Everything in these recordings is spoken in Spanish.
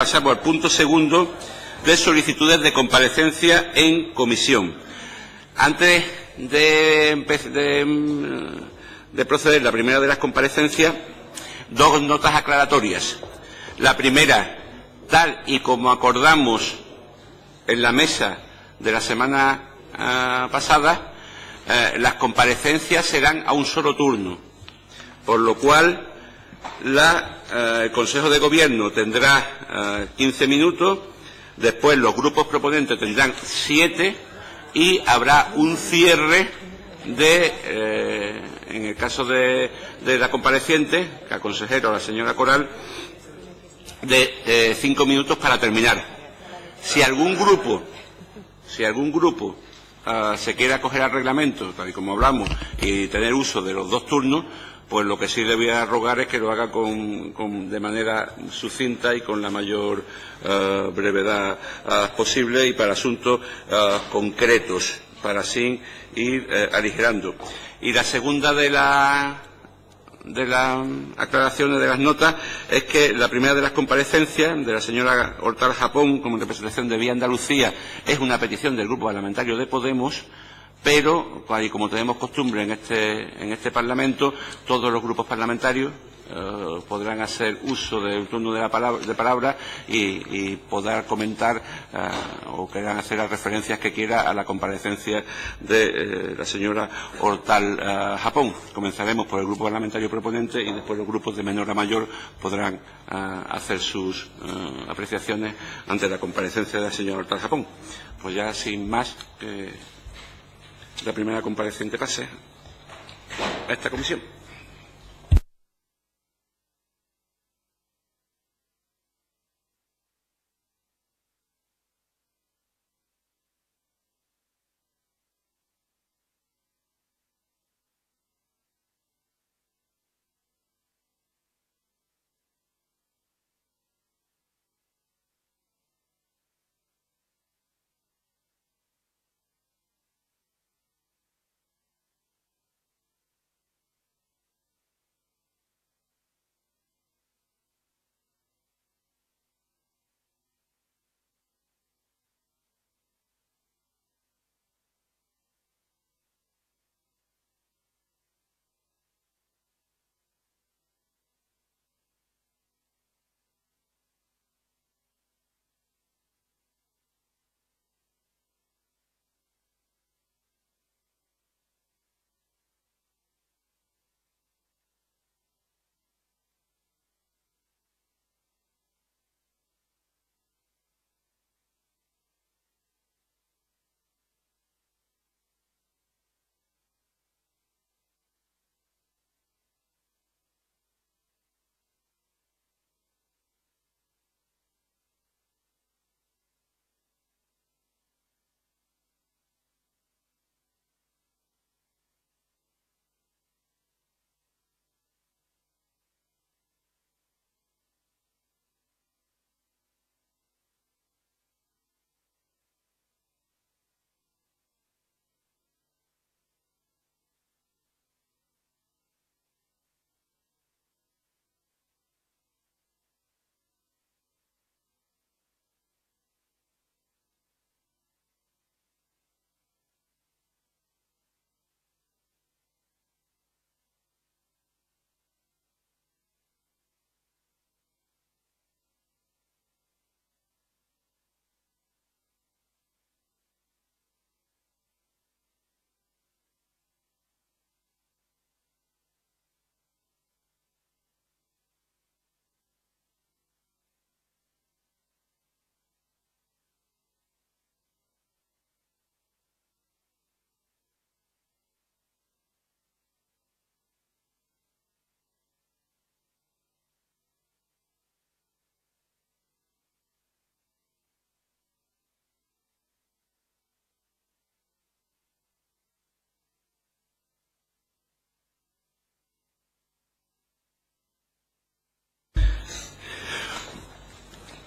Pasamos al punto segundo de solicitudes de comparecencia en comisión. Antes de proceder la primera de las comparecencias, dos notas aclaratorias. La primera, tal y como acordamos en la mesa de la semana pasada, las comparecencias serán a un solo turno, por lo cual el Consejo de Gobierno tendrá 15 minutos, después los grupos proponentes tendrán 7 y habrá un cierre en el caso de la compareciente, la consejera o la señora Coral, de 5 minutos para terminar. Si algún grupo se quiere acoger al reglamento, tal y como hablamos, y tener uso de los dos turnos, pues lo que sí le voy a rogar es que lo haga de manera sucinta y con la mayor brevedad posible y para asuntos concretos, para así ir aligerando. Y la segunda de las aclaraciones de las notas es que la primera de las comparecencias de la señora Hortal Japón como representación de Vía Andalucía es una petición del Grupo Parlamentario de Podemos, pero, como tenemos costumbre en este Parlamento, todos los grupos parlamentarios podrán hacer uso del turno de palabra y podrán comentar o quieran hacer las referencias que quiera a la comparecencia de la señora Hortal Japón. Comenzaremos por el grupo parlamentario proponente y después los grupos de menor a mayor podrán hacer sus apreciaciones ante la comparecencia de la señora Hortal Japón. Pues ya sin más, la primera compareciente pase a esta comisión.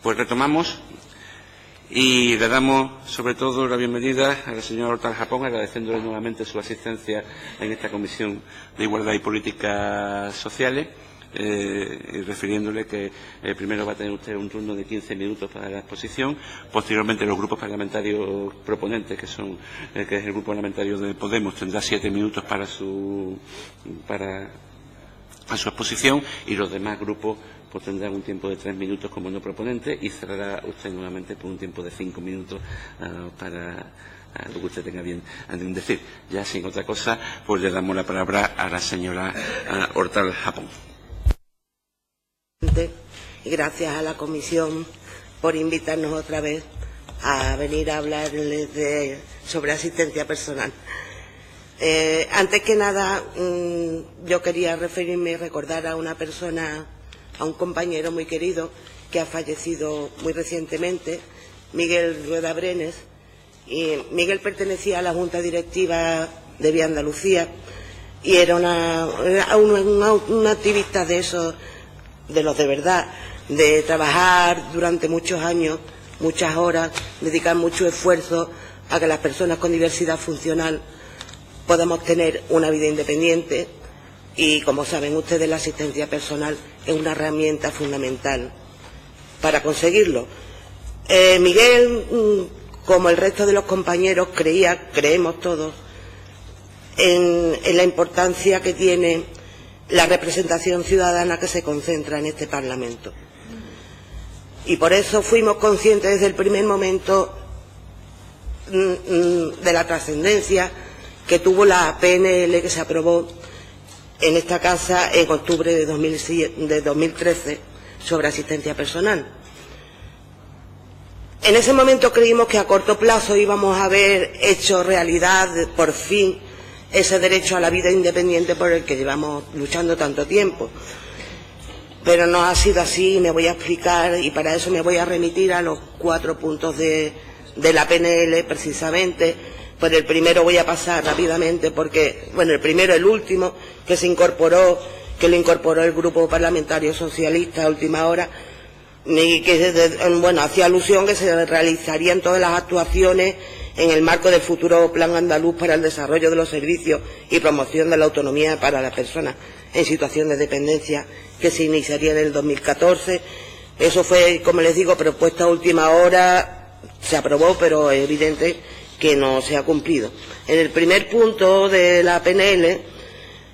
Pues retomamos y le damos sobre todo la bienvenida a la señora Hortal Japón, agradeciéndole nuevamente su asistencia en esta Comisión de Igualdad y Políticas Sociales. y refiriéndole que primero va a tener usted un turno de 15 minutos para la exposición, posteriormente los grupos parlamentarios proponentes, que es el grupo parlamentario de Podemos, tendrá 7 minutos para su exposición, y los demás grupos pues tendrán un tiempo de 3 minutos como no proponente, y cerrará usted nuevamente por un tiempo de 5 minutos para lo que usted tenga bien decir. Ya sin otra cosa, pues le damos la palabra a la señora Hortal Japón. Y gracias a la comisión por invitarnos otra vez a venir a hablarles sobre asistencia personal. Antes que nada, yo quería referirme y recordar a una persona, a un compañero muy querido que ha fallecido muy recientemente, Miguel Rueda Brenes. Y Miguel pertenecía a la Junta Directiva de Vía Andalucía y era un activista de esos, de los de verdad, de trabajar durante muchos años, muchas horas, dedicar mucho esfuerzo a que las personas con diversidad funcional podamos tener una vida independiente, y como saben ustedes, la asistencia personal es una herramienta fundamental para conseguirlo. Miguel, como el resto de los compañeros, creemos todos en la importancia que tiene la representación ciudadana que se concentra en este Parlamento. Y por eso fuimos conscientes desde el primer momento de la trascendencia que tuvo la PNL que se aprobó en esta casa en octubre de 2013 sobre asistencia personal. En ese momento creímos que a corto plazo íbamos a haber hecho realidad, por fin, ese derecho a la vida independiente por el que llevamos luchando tanto tiempo. Pero no ha sido así, y me voy a explicar, y para eso me voy a remitir a los 4 puntos de la PNL, precisamente. Por el primero voy a pasar rápidamente porque, bueno, el primero, el último, que lo incorporó el Grupo Parlamentario Socialista a última hora, y que, bueno, hacía alusión que se realizarían todas las actuaciones en el marco del futuro Plan Andaluz para el desarrollo de los servicios y promoción de la autonomía para las personas en situación de dependencia, que se iniciaría en el 2014. Eso fue, como les digo, propuesta a última hora, se aprobó, pero es evidente que no se ha cumplido. En el primer punto de la PNL,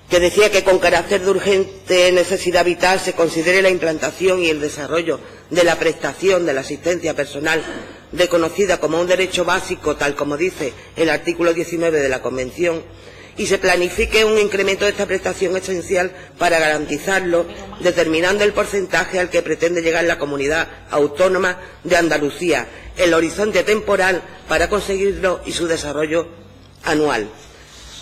que decía que con carácter de urgente necesidad vital se considere la implantación y el desarrollo de la prestación de la asistencia personal reconocida como un derecho básico, tal como dice el artículo 19 de la Convención, y se planifique un incremento de esta prestación esencial para garantizarlo, determinando el porcentaje al que pretende llegar la comunidad autónoma de Andalucía, el horizonte temporal para conseguirlo y su desarrollo anual.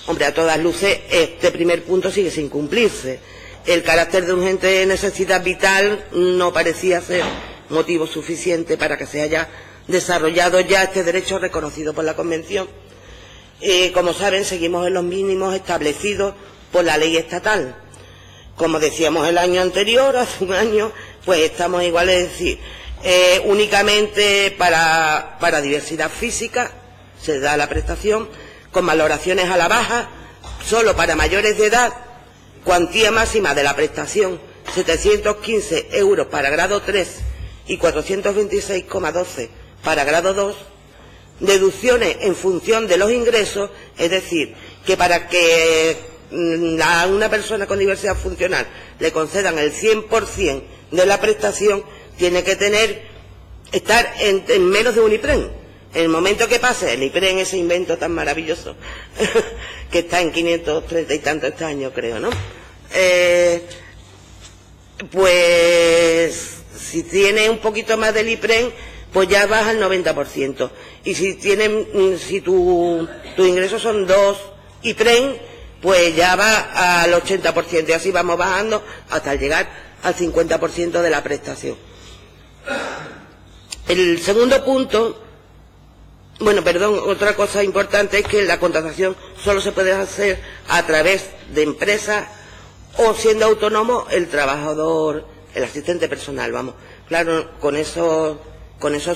Hombre, a todas luces, este primer punto sigue sin cumplirse. El carácter de urgente necesidad vital no parecía ser motivo suficiente para que se haya desarrollado ya este derecho reconocido por la Convención. Como saben, seguimos en los mínimos establecidos por la ley estatal. Como decíamos el año anterior, hace un año, pues estamos igual, es decir, únicamente para diversidad física se da la prestación, con valoraciones a la baja, solo para mayores de edad, cuantía máxima de la prestación 715 euros para grado 3 y 426,12 para grado 2, deducciones en función de los ingresos, es decir, que para que a una persona con diversidad funcional le concedan el 100% de la prestación, tiene que estar en menos de un IPREN. En el momento que pase el IPREN, ese invento tan maravilloso, que está en 530 y tantos este año, creo, ¿no? Pues si tiene un poquito más del IPREN, pues ya baja al 90%. Y si tu ingresos son 2 IPREN, pues ya va al 80%. Y así vamos bajando hasta llegar al 50% de la prestación. El segundo punto, otra cosa importante es que la contratación solo se puede hacer a través de empresas o siendo autónomo el trabajador, el asistente personal, vamos. Claro, con esos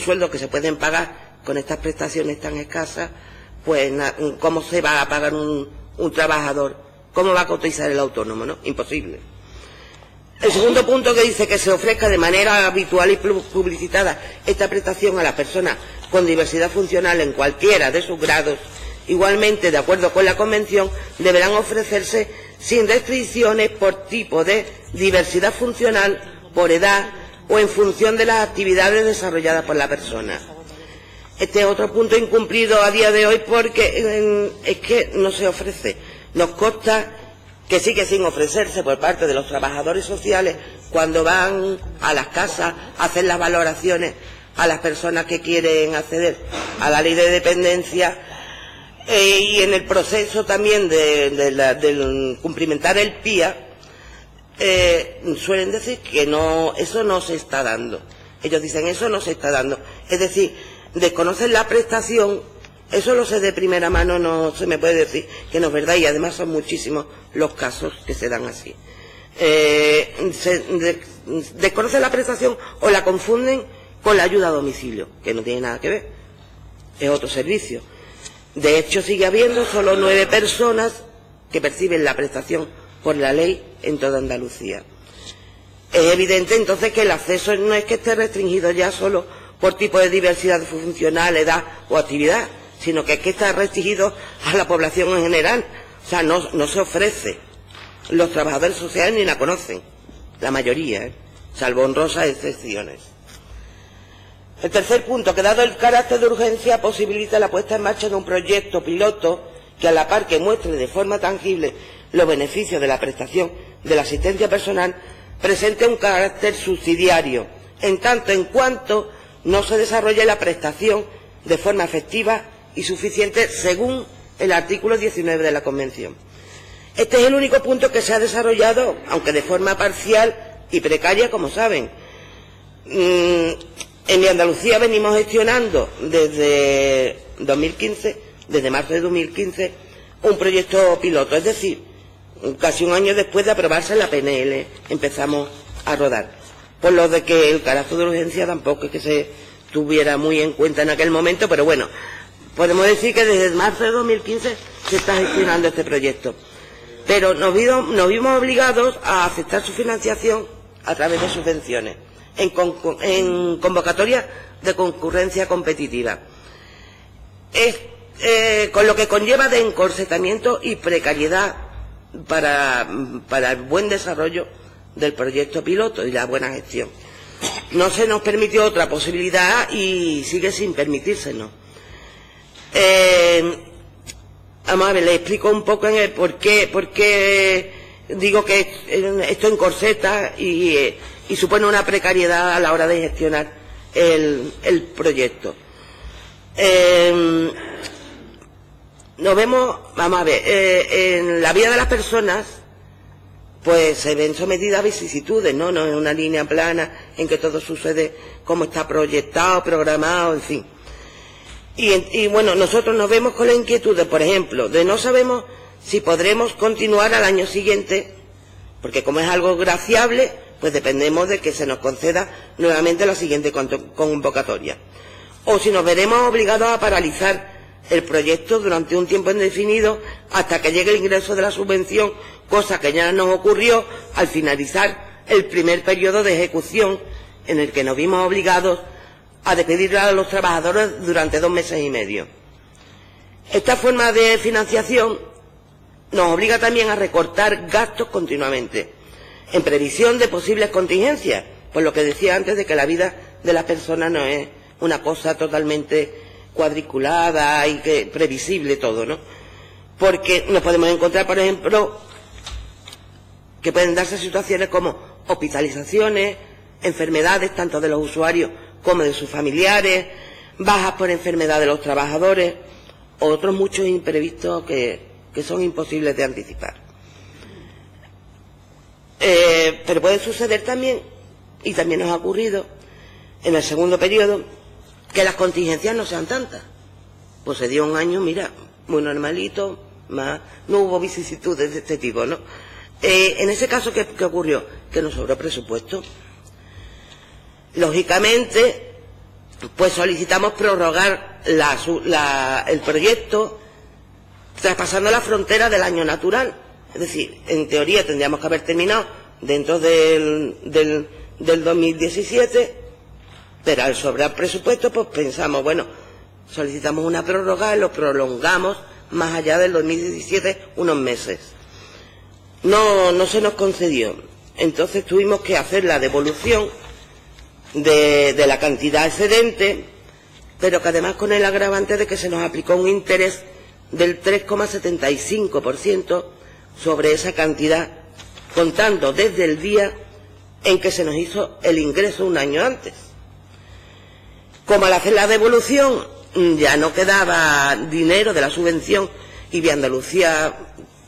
sueldos que se pueden pagar con estas prestaciones tan escasas, pues ¿cómo se va a pagar un trabajador? ¿Cómo va a cotizar el autónomo, no? Imposible. El segundo punto, que dice que se ofrezca de manera habitual y publicitada esta prestación a las personas con diversidad funcional en cualquiera de sus grados. Igualmente, de acuerdo con la Convención, deberán ofrecerse sin restricciones por tipo de diversidad funcional, por edad o en función de las actividades desarrolladas por la persona. Este es otro punto incumplido a día de hoy, porque es que no se ofrece. Nos consta que sigue sin ofrecerse por parte de los trabajadores sociales cuando van a las casas a hacer las valoraciones a las personas que quieren acceder a la ley de dependencia, y en el proceso también del cumplimentar el PIA, suelen decir que no, eso no se está dando. Ellos dicen, eso no se está dando. Es decir, desconocen la prestación. Eso lo sé de primera mano, no se me puede decir que no es verdad, y además son muchísimos los casos que se dan así. Desconocen la prestación o la confunden con la ayuda a domicilio, que no tiene nada que ver, es otro servicio. De hecho, sigue habiendo solo 9 personas que perciben la prestación por la ley en toda Andalucía. Es evidente entonces que el acceso no es que esté restringido ya solo por tipo de diversidad funcional, edad o actividad, sino que es que está restringido a la población en general. O sea, no se ofrece. Los trabajadores sociales ni la conocen, la mayoría, salvo honrosas excepciones. El tercer punto, que dado el carácter de urgencia, posibilita la puesta en marcha de un proyecto piloto que, a la par que muestre de forma tangible los beneficios de la prestación de la asistencia personal, presente un carácter subsidiario, en tanto en cuanto no se desarrolle la prestación de forma efectiva y suficiente según el artículo 19 de la Convención. Este es el único punto que se ha desarrollado, aunque de forma parcial y precaria, como saben. En Andalucía venimos gestionando desde 2015, desde marzo de 2015, un proyecto piloto, es decir, casi un año después de aprobarse la PNL empezamos a rodar. Por lo de que el carácter de urgencia tampoco es que se tuviera muy en cuenta en aquel momento, pero bueno, podemos decir que desde marzo de 2015 se está gestionando este proyecto. Pero nos vimos obligados a aceptar su financiación a través de subvenciones, en convocatoria de concurrencia competitiva. Con lo que conlleva de encorsetamiento y precariedad para el buen desarrollo del proyecto piloto y la buena gestión. No se nos permitió otra posibilidad y sigue sin permitírsenos. Vamos a ver, le explico un poco en el por qué digo que esto encorseta y supone una precariedad a la hora de gestionar el proyecto. Nos vemos, vamos a ver, en la vida de las personas, pues se ven sometidas a vicisitudes, ¿no? No es una línea plana en que todo sucede como está proyectado, programado, en fin. Y bueno, nosotros nos vemos con la inquietud de, por ejemplo, de no sabemos si podremos continuar al año siguiente, porque como es algo graciable, pues dependemos de que se nos conceda nuevamente la siguiente convocatoria. O si nos veremos obligados a paralizar el proyecto durante un tiempo indefinido hasta que llegue el ingreso de la subvención, cosa que ya nos ocurrió al finalizar el primer periodo de ejecución, en el que nos vimos obligados a despedir a los trabajadores durante 2 meses y medio. Esta forma de financiación nos obliga también a recortar gastos continuamente, en previsión de posibles contingencias, por lo que decía antes de que la vida de las personas no es una cosa totalmente cuadriculada y que previsible todo, ¿no? Porque nos podemos encontrar, por ejemplo, que pueden darse situaciones como hospitalizaciones, enfermedades tanto de los usuarios como de sus familiares, bajas por enfermedad de los trabajadores, otros muchos imprevistos que son imposibles de anticipar. Pero puede suceder también, y también nos ha ocurrido en el segundo periodo, que las contingencias no sean tantas. Pues se dio un año, mira, muy normalito, no hubo vicisitudes de este tipo, ¿no? En ese caso, ¿qué ocurrió? Que nos sobró presupuesto. Lógicamente, pues solicitamos prorrogar el proyecto traspasando la frontera del año natural. Es decir, en teoría tendríamos que haber terminado dentro del 2017, pero al sobrar presupuesto, pues pensamos, bueno, solicitamos una prórroga y lo prolongamos más allá del 2017 unos meses. No se nos concedió. Entonces tuvimos que hacer la devolución de la cantidad excedente, pero que además con el agravante de que se nos aplicó un interés del 3,75% sobre esa cantidad, contando desde el día en que se nos hizo el ingreso un año antes. Como al hacer la devolución ya no quedaba dinero de la subvención, y Vía Andalucía,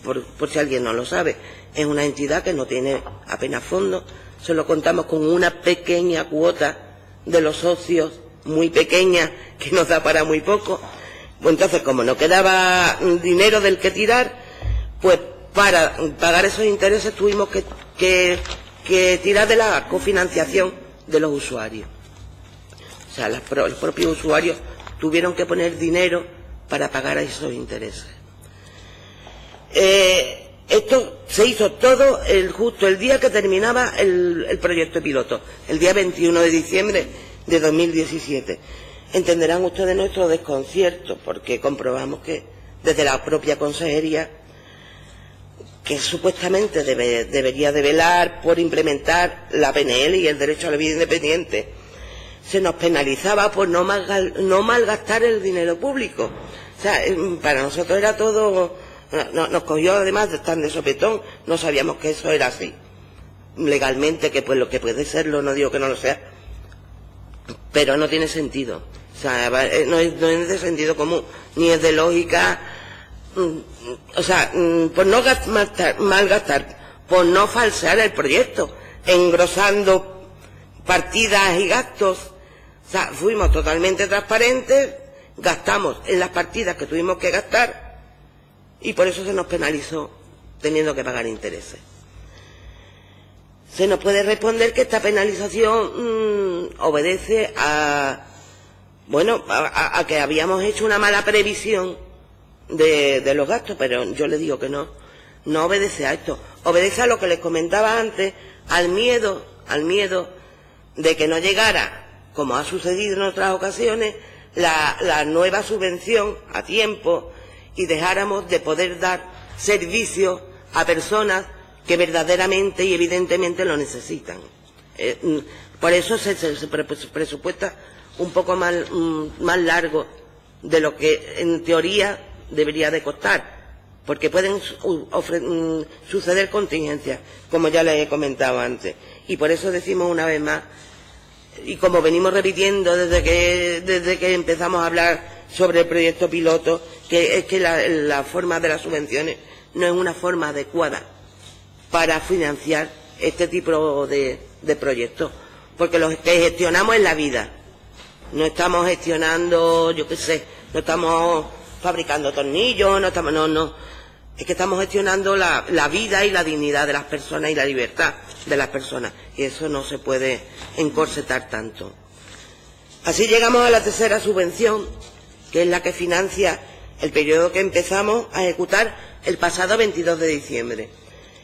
por si alguien no lo sabe, es una entidad que no tiene apenas fondos, solo contamos con una pequeña cuota de los socios, muy pequeña, que nos da para muy poco. Pues entonces, como no quedaba dinero del que tirar, pues para pagar esos intereses tuvimos que tirar de la cofinanciación de los usuarios. O sea, los propios usuarios tuvieron que poner dinero para pagar esos intereses. Esto se hizo todo justo el día que terminaba el proyecto piloto, el día 21 de diciembre de 2017. Entenderán ustedes nuestro desconcierto, porque comprobamos que desde la propia consejería, que supuestamente debería de velar por implementar la PNL y el derecho a la vida independiente, se nos penalizaba por no malgastar el dinero público. O sea, para nosotros era todo, nos cogió además de estar de sopetón, no sabíamos que eso era así. Legalmente, que pues lo que puede serlo, no digo que no lo sea, pero no tiene sentido. O sea, no es de sentido común, ni es de lógica. O sea, por no malgastar, por no falsear el proyecto, engrosando partidas y gastos. O sea, fuimos totalmente transparentes, gastamos en las partidas que tuvimos que gastar y por eso se nos penalizó teniendo que pagar intereses. Se nos puede responder que esta penalización obedece a que habíamos hecho una mala previsión de los gastos, pero yo le digo que no obedece a esto, obedece a lo que les comentaba antes, al miedo de que no llegara, como ha sucedido en otras ocasiones, la nueva subvención a tiempo y dejáramos de poder dar servicios a personas que verdaderamente y evidentemente lo necesitan. Por eso se presupuesta un poco más largo de lo que en teoría debería de costar, porque pueden suceder contingencias, como ya les he comentado antes. Y por eso decimos una vez más, y como venimos repitiendo desde que empezamos a hablar sobre el proyecto piloto, que es que la forma de las subvenciones no es una forma adecuada para financiar este tipo de proyectos, porque los que gestionamos es la vida. No estamos gestionando, yo qué sé, no estamos fabricando tornillos, no. Es que estamos gestionando la vida y la dignidad de las personas y la libertad de las personas. Y eso no se puede encorsetar tanto. Así llegamos a la tercera subvención, que es la que financia el periodo que empezamos a ejecutar el pasado 22 de diciembre.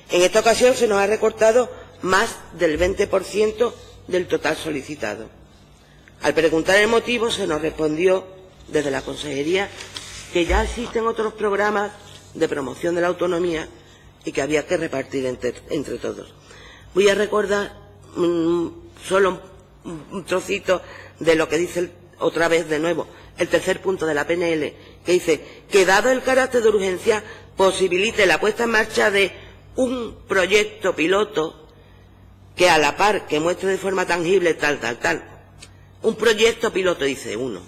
En esta ocasión se nos ha recortado más del 20% del total solicitado. Al preguntar el motivo se nos respondió desde la consejería que ya existen otros programas de promoción de la autonomía y que había que repartir entre todos. Voy a recordar solo un trocito de lo que dice otra vez de nuevo el tercer punto de la PNL, que dice que dado el carácter de urgencia posibilite la puesta en marcha de un proyecto piloto que a la par que muestre de forma tangible tal. Un proyecto piloto, dice uno.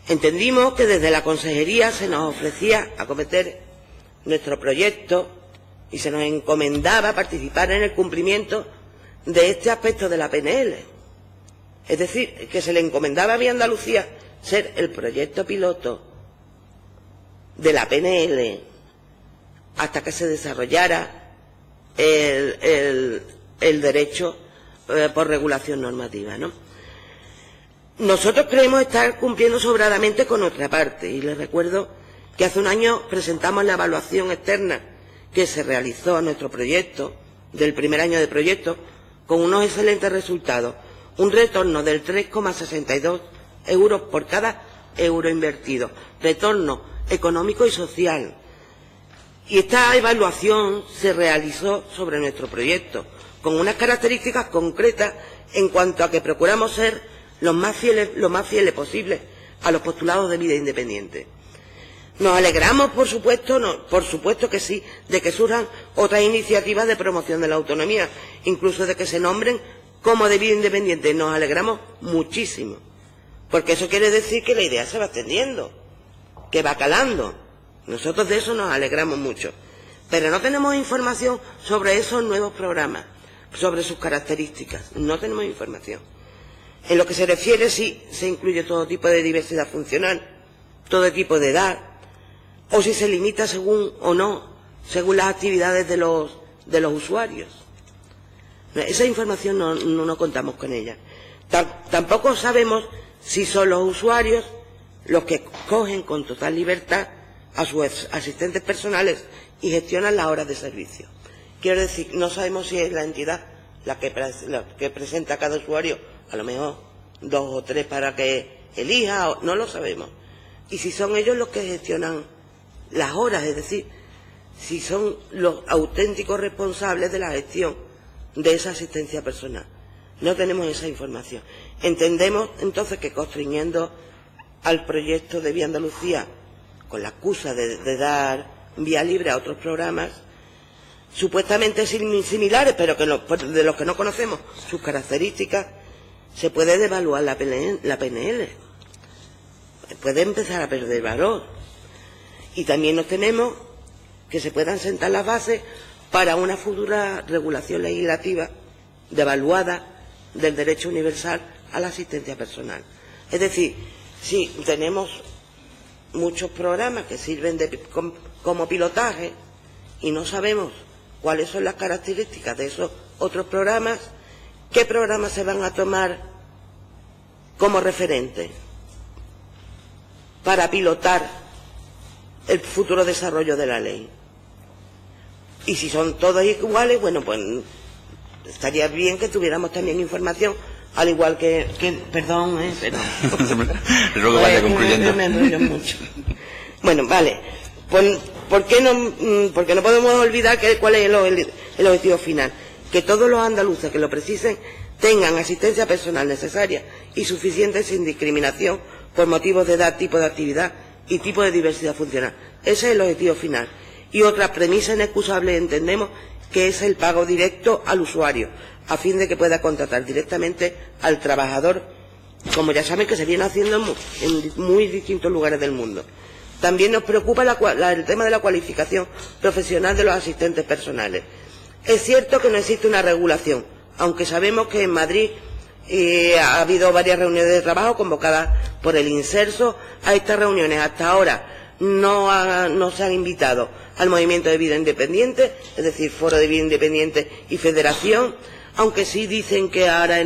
Entendimos que desde la consejería se nos ofrecía acometer nuestro proyecto y se nos encomendaba participar en el cumplimiento de este aspecto de la PNL. Es decir, que se le encomendaba a Vía Andalucía ser el proyecto piloto de la PNL hasta que se desarrollara el derecho por regulación normativa, ¿no? Nosotros creemos estar cumpliendo sobradamente con nuestra parte y les recuerdo que hace un año presentamos la evaluación externa que se realizó a nuestro proyecto del primer año de proyecto, con unos excelentes resultados, un retorno del 3,62 euros por cada euro invertido, retorno económico y social. Y esta evaluación se realizó sobre nuestro proyecto, con unas características concretas en cuanto a que procuramos ser lo más fieles posible a los postulados de vida independiente. Nos alegramos, por supuesto que sí, de que surjan otras iniciativas de promoción de la autonomía, incluso de que se nombren como de vida independiente. Nos alegramos muchísimo, porque eso quiere decir que la idea se va extendiendo, que va calando. Nosotros de eso nos alegramos mucho, pero no tenemos información sobre esos nuevos programas, sobre sus características. No tenemos información. En lo que se refiere, sí, se incluye todo tipo de diversidad funcional, todo tipo de edad, o si se limita según las actividades de los usuarios. Esa información no contamos con ella. Tampoco sabemos si son los usuarios los que cogen con total libertad a sus asistentes personales y gestionan las horas de servicio. Quiero decir, no sabemos si es la entidad la que presenta a cada usuario, a lo mejor 2 o 3 para que elija, no lo sabemos. Y si son ellos los que gestionan las horas, es decir, si son los auténticos responsables de la gestión de esa asistencia personal. No tenemos esa información. Entendemos entonces que constriñendo al proyecto de Vía Andalucía con la excusa de dar vía libre a otros programas supuestamente similares, pero que de los que no conocemos sus características, se puede devaluar la PNL. Puede empezar a perder valor. Y también nos tememos que se puedan sentar las bases para una futura regulación legislativa devaluada del derecho universal a la asistencia personal. Es decir, si tenemos muchos programas que sirven como pilotaje y no sabemos cuáles son las características de esos otros programas, ¿qué programas se van a tomar como referente para pilotar el futuro desarrollo de la ley? Y si son todos iguales, bueno, pues estaría bien que tuviéramos también información, al igual que perdón. Luego vaya concluyendo. Me enrollo mucho. Bueno, vale. Porque no podemos olvidar cuál es el objetivo final. Que todos los andaluces que lo precisen tengan asistencia personal necesaria y suficiente sin discriminación por motivos de edad, tipo de actividad y tipo de diversidad funcional. Ese es el objetivo final. Y otra premisa inexcusable entendemos que es el pago directo al usuario, a fin de que pueda contratar directamente al trabajador, como ya saben que se viene haciendo en muy distintos lugares del mundo. También nos preocupa el tema de la cualificación profesional de los asistentes personales. Es cierto que no existe una regulación, aunque sabemos que en Madrid ha habido varias reuniones de trabajo convocadas por el Inserso. A estas reuniones hasta ahora no se han invitado al Movimiento de Vida Independiente, es decir, Foro de Vida Independiente y Federación, aunque sí dicen que ahora,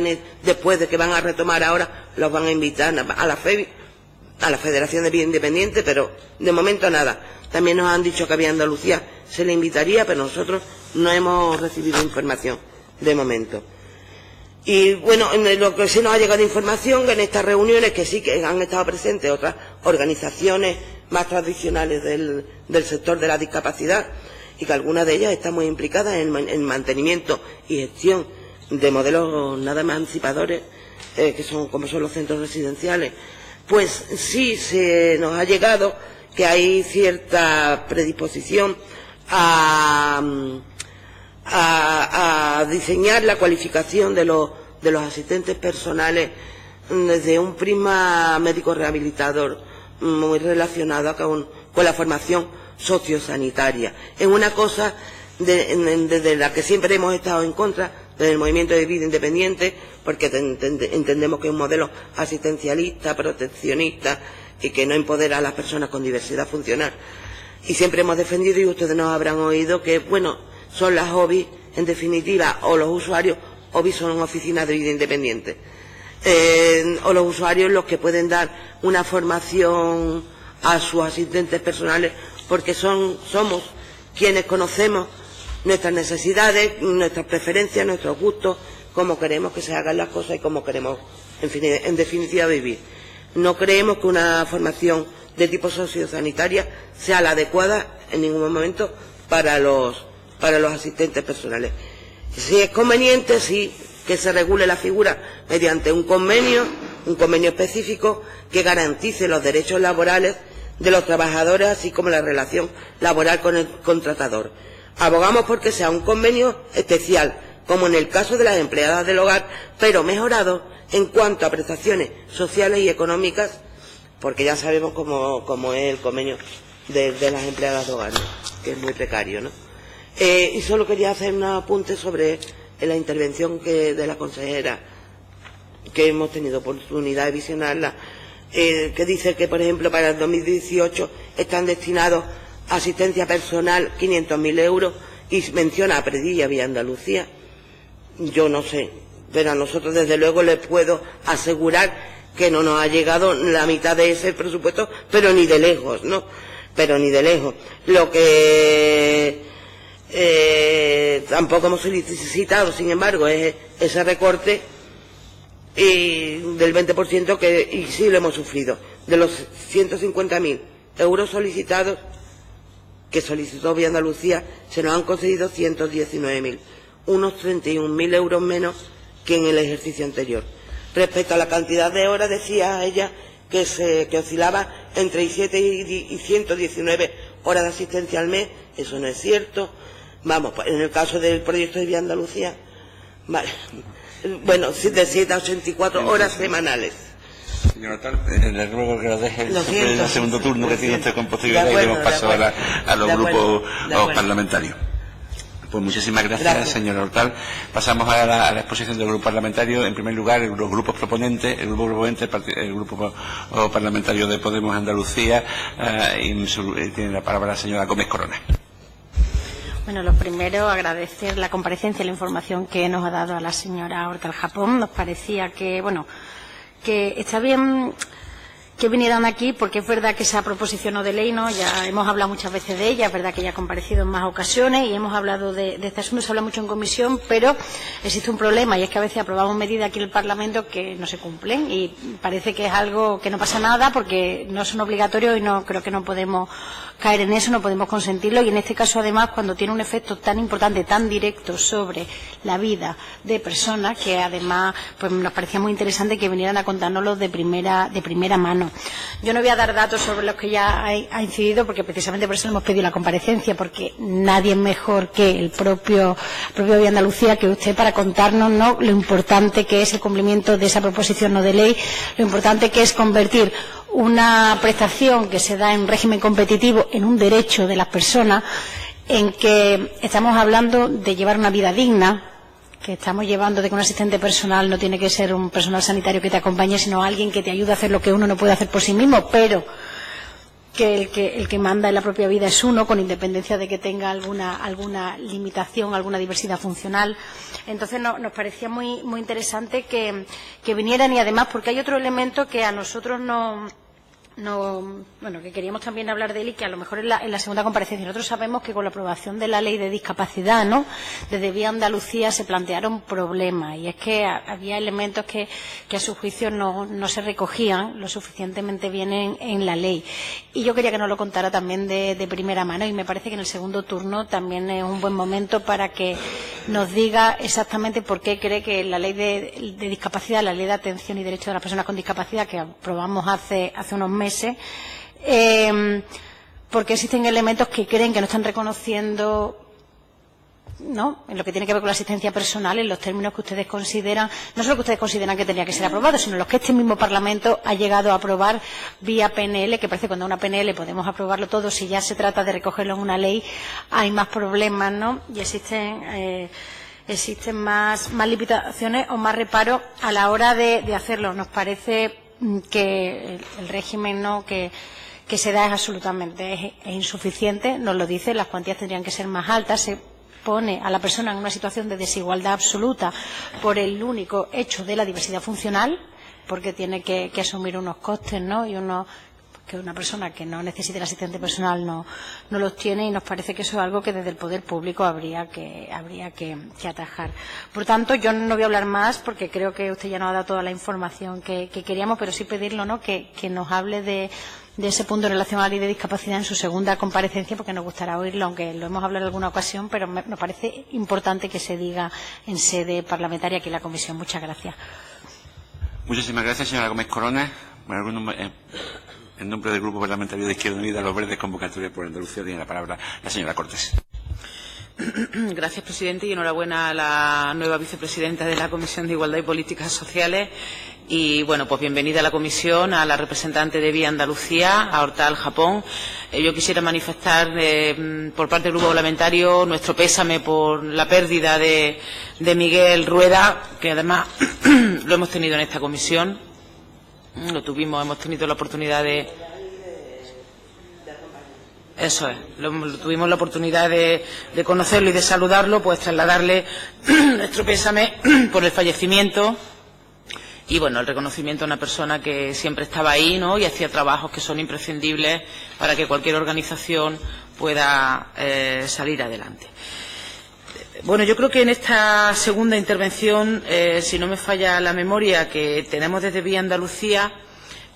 después de que van a retomar ahora, los van a invitar a la Federación de Vida Independiente, pero de momento nada. También nos han dicho que a Vía Andalucía se le invitaría, pero nosotros no hemos recibido información de momento. Y bueno, en lo que sí nos ha llegado información, que en estas reuniones que sí que han estado presentes otras organizaciones más tradicionales del sector de la discapacidad, y que algunas de ellas están muy implicadas en el mantenimiento y gestión de modelos nada más emancipadores, como son los centros residenciales, pues sí se nos ha llegado que hay cierta predisposición a diseñar la cualificación de los asistentes personales desde un prisma médico rehabilitador muy relacionado con la formación sociosanitaria. Es una cosa de la que siempre hemos estado en contra del Movimiento de Vida Independiente, porque entendemos que es un modelo asistencialista, proteccionista y que no empodera a las personas con diversidad funcional. Y siempre hemos defendido, y ustedes nos habrán oído, que bueno, son las OBI, en definitiva, o los usuarios, OBI son oficinas de vida independiente, o los usuarios los que pueden dar una formación a sus asistentes personales, porque somos quienes conocemos nuestras necesidades, nuestras preferencias, nuestros gustos, cómo queremos que se hagan las cosas y cómo queremos, en definitiva, vivir. No creemos que una formación de tipo sociosanitaria sea la adecuada en ningún momento para los asistentes personales. Si es conveniente, sí, que se regule la figura mediante un convenio específico que garantice los derechos laborales de los trabajadores, así como la relación laboral con el contratador. Abogamos porque sea un convenio especial, como en el caso de las empleadas del hogar, pero mejorado en cuanto a prestaciones sociales y económicas, porque ya sabemos cómo es el convenio de las empleadas de hogar, ¿no? Que es muy precario, ¿no? Y solo quería hacer un apunte sobre la intervención de la consejera, que hemos tenido oportunidad de visionarla, que dice que, por ejemplo, para el 2018 están destinados a asistencia personal 500.000 euros y menciona a Predilla, Vía Andalucía. Yo no sé, pero a nosotros desde luego les puedo asegurar que no nos ha llegado la mitad de ese presupuesto, pero ni de lejos, ¿no? Pero ni de lejos. Lo que tampoco hemos solicitado, sin embargo, es ese recorte del 20% y sí lo hemos sufrido. De los 150.000 euros solicitados que solicitó Vía Andalucía, se nos han concedido 119.000, unos 31.000 euros menos que en el ejercicio anterior. Respecto a la cantidad de horas, decía ella que oscilaba entre 7 y 119 horas de asistencia al mes. Eso no es cierto. Vamos, en el caso del proyecto de Vía Andalucía, vale, bueno, de 7 a 84 horas semanales. Señora Tal, le ruego que lo deje el segundo turno que tiene usted con posterioridad y demos paso a los grupos parlamentarios. Pues muchísimas gracias, señora Hortal. Pasamos a la exposición del grupo parlamentario. En primer lugar, los grupos proponentes, el grupo parlamentario de Podemos Andalucía, y tiene la palabra la señora Gómez Corona. Bueno, lo primero, agradecer la comparecencia y la información que nos ha dado a la señora Hortal Japón. Nos parecía que está bien que vinieran aquí, porque es verdad que esa proposición no de ley, ¿no? Ya hemos hablado muchas veces de ella, es verdad que ya ha comparecido en más ocasiones y hemos hablado de este asunto, se habla mucho en comisión, pero existe un problema y es que a veces aprobamos medidas aquí en el Parlamento que no se cumplen y parece que es algo que no pasa nada porque no son obligatorios y no creo que no podemos caer en eso, no podemos consentirlo y en este caso además cuando tiene un efecto tan importante, tan directo sobre la vida de personas que además pues nos parecía muy interesante que vinieran a contárnoslo de primera mano. Yo no voy a dar datos sobre los que ya ha incidido porque precisamente por eso le hemos pedido la comparecencia porque nadie es mejor que el propio Vía Andalucía que usted para contarnos, ¿no?, lo importante que es el cumplimiento de esa proposición no de ley, lo importante que es convertir una prestación que se da en régimen competitivo en un derecho de las personas, en que estamos hablando de llevar una vida digna, que estamos llevando de que un asistente personal no tiene que ser un personal sanitario que te acompañe, sino alguien que te ayude a hacer lo que uno no puede hacer por sí mismo, pero que el que manda en la propia vida es uno, con independencia de que tenga alguna limitación, alguna diversidad funcional. Entonces nos parecía muy interesante que vinieran y además porque hay otro elemento que a nosotros que queríamos también hablar de él y que a lo mejor en la segunda comparecencia. Nosotros sabemos que con la aprobación de la ley de discapacidad, ¿no?, desde Vía Andalucía se plantearon problemas y es que había elementos que a su juicio no se recogían lo suficientemente bien en la ley. Y yo quería que nos lo contara también de primera mano y me parece que en el segundo turno también es un buen momento para que nos diga exactamente por qué cree que la ley de discapacidad, la ley de atención y derechos de las personas con discapacidad que aprobamos hace unos meses, porque existen elementos que creen que no están reconociendo, ¿no?, en lo que tiene que ver con la asistencia personal, en los términos que ustedes consideran, no solo que ustedes consideran que tenía que ser aprobado, sino los que este mismo Parlamento ha llegado a aprobar vía PNL, que parece que cuando una PNL podemos aprobarlo todo, si ya se trata de recogerlo en una ley hay más problemas, ¿no?, y existen más limitaciones o más reparos a la hora de hacerlo. Nos parece que el régimen, ¿no?, que se da es absolutamente es insuficiente, nos lo dice, las cuantías tendrían que ser más altas, se pone a la persona en una situación de desigualdad absoluta por el único hecho de la diversidad funcional, porque tiene que asumir unos costes, ¿no?, y una persona que no necesite el asistente personal no los tiene, y nos parece que eso es algo que desde el poder público habría que atajar. Por tanto, yo no voy a hablar más porque creo que usted ya nos ha dado toda la información que queríamos, pero sí pedirlo, ¿no?, que nos hable de ese punto en relación a la ley de discapacidad en su segunda comparecencia, porque nos gustará oírlo, aunque lo hemos hablado en alguna ocasión, pero nos parece importante que se diga en sede parlamentaria aquí en la comisión. Muchas gracias. Muchísimas gracias, señora Gómez Corona. En nombre del Grupo Parlamentario de Izquierda Unida, Los Verdes, Convocatoria por Andalucía, tiene la palabra la señora Cortés. Gracias, presidente, y enhorabuena a la nueva vicepresidenta de la Comisión de Igualdad y Políticas Sociales. Y, bueno, pues bienvenida a la comisión, a la representante de Vía Andalucía, a Hortal Japón. Yo quisiera manifestar por parte del Grupo Parlamentario nuestro pésame por la pérdida de Miguel Rueda, que además lo hemos tenido en esta comisión. Hemos tenido la oportunidad de... Eso es, tuvimos la oportunidad de conocerlo y de saludarlo, pues trasladarle nuestro pésame por el fallecimiento y, bueno, el reconocimiento a una persona que siempre estaba ahí, ¿no?, y hacía trabajos que son imprescindibles para que cualquier organización pueda salir adelante. Bueno, yo creo que en esta segunda intervención, si no me falla la memoria, que tenemos desde Vía Andalucía,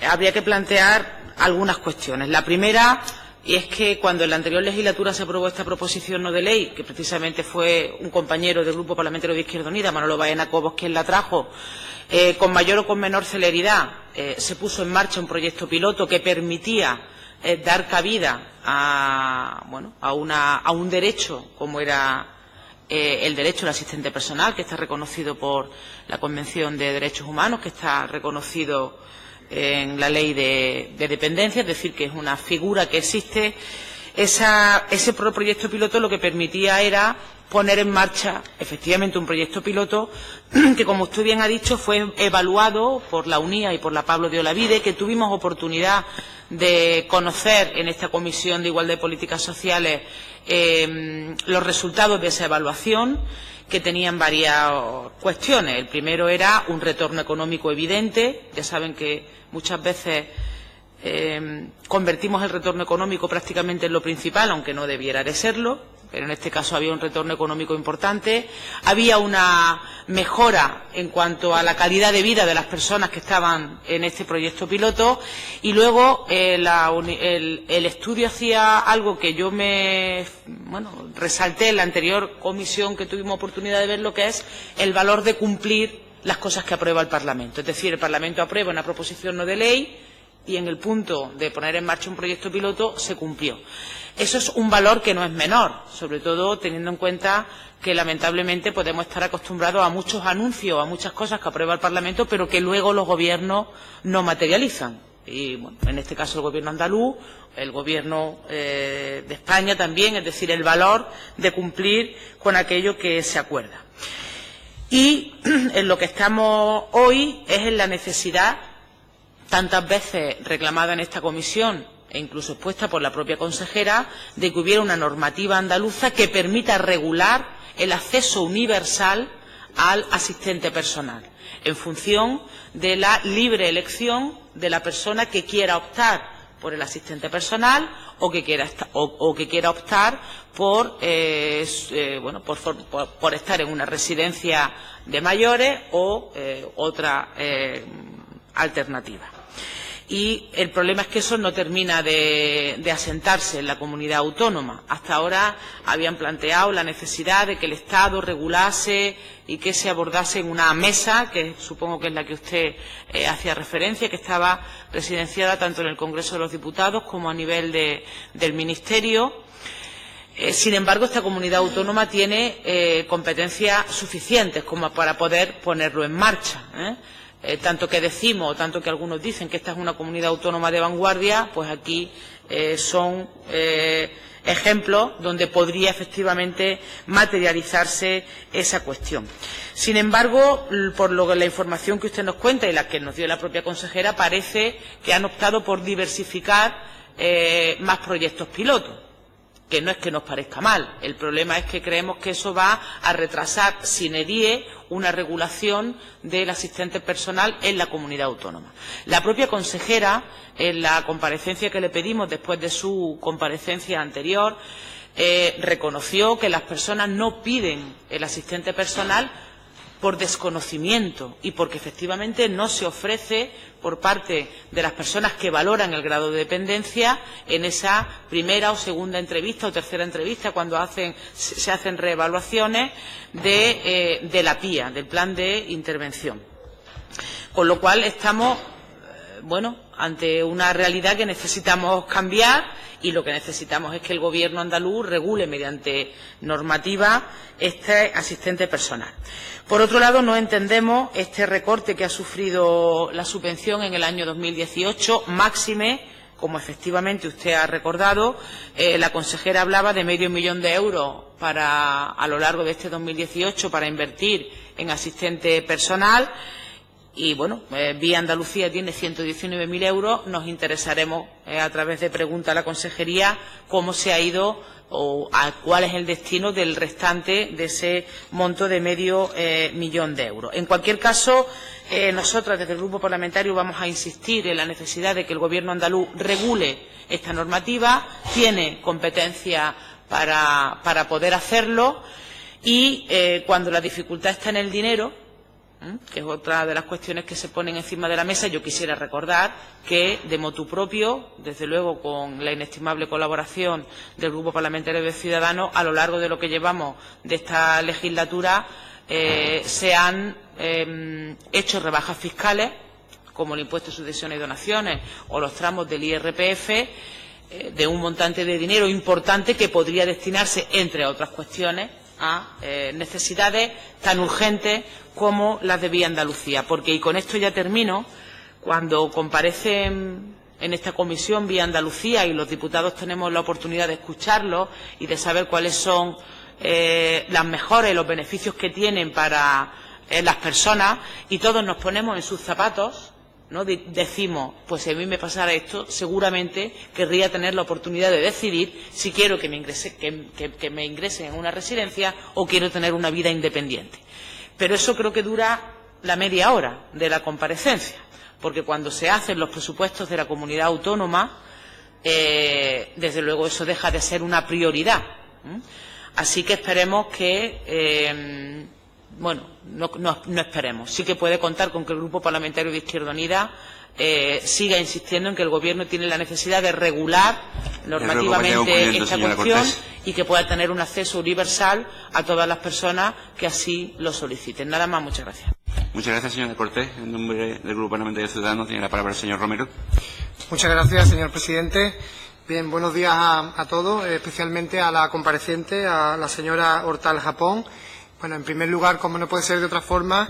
habría que plantear algunas cuestiones. La primera es que cuando en la anterior legislatura se aprobó esta proposición no de ley, que precisamente fue un compañero del Grupo Parlamentario de Izquierda Unida, Manolo Baena Cobos, quien la trajo, con mayor o con menor celeridad, se puso en marcha un proyecto piloto que permitía dar cabida a un derecho como era el derecho al asistente personal, que está reconocido por la Convención de Derechos Humanos, que está reconocido en la ley de dependencia, es decir, que es una figura que existe. Ese proyecto piloto lo que permitía era poner en marcha efectivamente un proyecto piloto que, como usted bien ha dicho, fue evaluado por la UNIA y por la Pablo de Olavide, que tuvimos oportunidad de conocer en esta Comisión de Igualdad y Políticas Sociales los resultados de esa evaluación, que tenían varias cuestiones. El primero era un retorno económico evidente. Ya saben que muchas veces convertimos el retorno económico prácticamente en lo principal, aunque no debiera de serlo, pero en este caso había un retorno económico importante. Había una mejora en cuanto a la calidad de vida de las personas que estaban en este proyecto piloto, y luego el estudio hacía algo que yo resalté en la anterior comisión que tuvimos oportunidad de ver, lo que es el valor de cumplir las cosas que aprueba el Parlamento. Es decir, el Parlamento aprueba una proposición no de ley y en el punto de poner en marcha un proyecto piloto se cumplió. Eso es un valor que no es menor, sobre todo teniendo en cuenta que lamentablemente podemos estar acostumbrados a muchos anuncios, a muchas cosas que aprueba el Parlamento, pero que luego los gobiernos no materializan. Y, bueno, en este caso el Gobierno andaluz, el Gobierno de España también, es decir, el valor de cumplir con aquello que se acuerda. Y en lo que estamos hoy es en la necesidad, tantas veces reclamada en esta comisión e incluso expuesta por la propia consejera, de que hubiera una normativa andaluza que permita regular el acceso universal al asistente personal, en función de la libre elección de la persona que quiera optar por el asistente personal o que quiera optar por estar en una residencia de mayores o otra alternativa. Y el problema es que eso no termina de asentarse en la comunidad autónoma. Hasta ahora habían planteado la necesidad de que el Estado regulase y que se abordase en una mesa, que supongo que es la que usted hacía referencia, que estaba residenciada tanto en el Congreso de los Diputados como a nivel del Ministerio. Sin embargo, esta comunidad autónoma tiene competencias suficientes como para poder ponerlo en marcha, tanto que decimos, tanto que algunos dicen que esta es una comunidad autónoma de vanguardia, pues aquí son ejemplos donde podría efectivamente materializarse esa cuestión. Sin embargo, por la información que usted nos cuenta y la que nos dio la propia consejera, parece que han optado por diversificar más proyectos pilotos. que no es que nos parezca mal, el problema es que creemos que eso va a retrasar sine die una regulación del asistente personal en la comunidad autónoma. La propia consejera, en la comparecencia que le pedimos después de su comparecencia anterior, reconoció que las personas no piden el asistente personal por desconocimiento y porque efectivamente no se ofrece por parte de las personas que valoran el grado de dependencia en esa primera o segunda entrevista o tercera entrevista cuando se hacen reevaluaciones de la PIA, del plan de intervención. Con lo cual estamos ante una realidad que necesitamos cambiar y lo que necesitamos es que el Gobierno andaluz regule mediante normativa este asistente personal. Por otro lado, no entendemos este recorte que ha sufrido la subvención en el año 2018, máxime, como efectivamente usted ha recordado, la consejera hablaba de medio millón de euros a lo largo de este 2018 para invertir en asistente personal. Y Vía Andalucía tiene 119.000 euros. Nos interesaremos a través de pregunta a la consejería cómo se ha ido o cuál es el destino del restante de ese monto de medio millón de euros. En cualquier caso, nosotras desde el Grupo Parlamentario vamos a insistir en la necesidad de que el Gobierno andaluz regule esta normativa, tiene competencia para poder hacerlo y cuando la dificultad está en el dinero, que es otra de las cuestiones que se ponen encima de la mesa, yo quisiera recordar que de motu propio, desde luego con la inestimable colaboración del Grupo Parlamentario de Ciudadanos, a lo largo de lo que llevamos de esta legislatura se han hecho rebajas fiscales, como el impuesto de sucesiones y donaciones o los tramos del IRPF, de un montante de dinero importante que podría destinarse, entre otras cuestiones, a necesidades tan urgentes como las de Vía Andalucía. Porque, y con esto ya termino, cuando comparecen en esta comisión Vía Andalucía y los diputados tenemos la oportunidad de escucharlos y de saber cuáles son las mejoras y los beneficios que tienen para las personas, y todos nos ponemos en sus zapatos, ¿no? Decimos, pues si a mí me pasara esto, seguramente querría tener la oportunidad de decidir si quiero que me ingresen en una residencia o quiero tener una vida independiente. Pero eso creo que dura la media hora de la comparecencia, porque cuando se hacen los presupuestos de la comunidad autónoma, desde luego eso deja de ser una prioridad. Así que esperemos que no esperemos. Sí que puede contar con que el Grupo Parlamentario de Izquierda Unida siga insistiendo en que el Gobierno tiene la necesidad de regular normativamente esta cuestión y que pueda tener un acceso universal a todas las personas que así lo soliciten. Nada más, muchas gracias. Muchas gracias, señora Cortés. En nombre del Grupo Parlamentario de Ciudadanos tiene la palabra el señor Romero. Muchas gracias, señor presidente. Bien, buenos días a todos, especialmente a la compareciente, a la señora Hortal Japón. Bueno, en primer lugar, como no puede ser de otra forma,